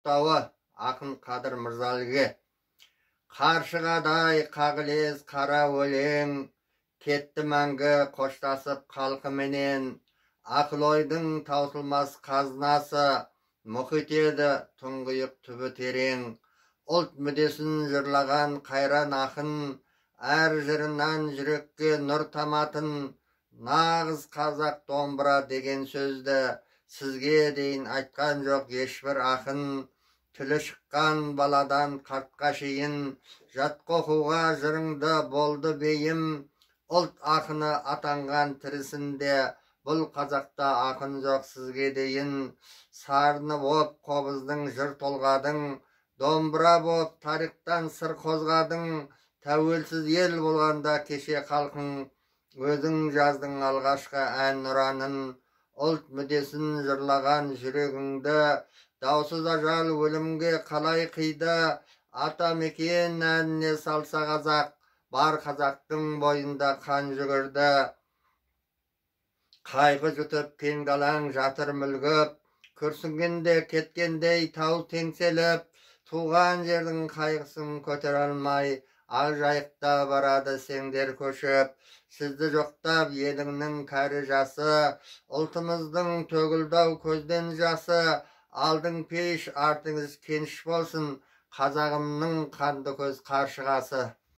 құттықтауы ақын Қадыр Мырзалиге. Қаршығадай қағылез қара өлең, кетті мәңгі қоштасып халқыменен. Ақыл-ойдың таусылмас қазынасы, мұхит еді тұңғиық түбі терең. Ұлт мүддесін жырлаған қайран ақын, әр жырынан жүрекке нұр таматын. Нағыз қазақ домбыра деген сөзді сізге дейін айтқан жоқ ешбір ақын. Тілі шыққан баладан қартқа шейін, жатқа оқуға жырыңды болды бейім. Ұлт ақыны атанған тірісінде, бұл қазақта ақын жоқ сізге дейін. Сарыны боп қобыздың жыр толғадың, домбыра боп тарихтан сыр қозғадың. Тәуелсіз ел болғанда кеше халқың, өзің жаздың алғашқы ән ұранын. Ұлт мүддесін жырлаған жүрегіңді, даусыз ажал өлімге қалай қиды. Ата мекен әніне салса қазақ, бар қазақтың бойында қан жүгірді. Қайғы жұтып кең далаң жатыр мүлгіп, күрсінгенде кеткендей тау теңселіп. Туған жердің қайғысын көтере алмай, ақ жайықта барады сеңдер көшіп. Сізді жоқтап еліңнің кәрі жасы, ұлтымыздың төгілді көзден жасы. Алдың пеш, артыңыз кеніш болсын, қазағымның қанды көз қаршығасы.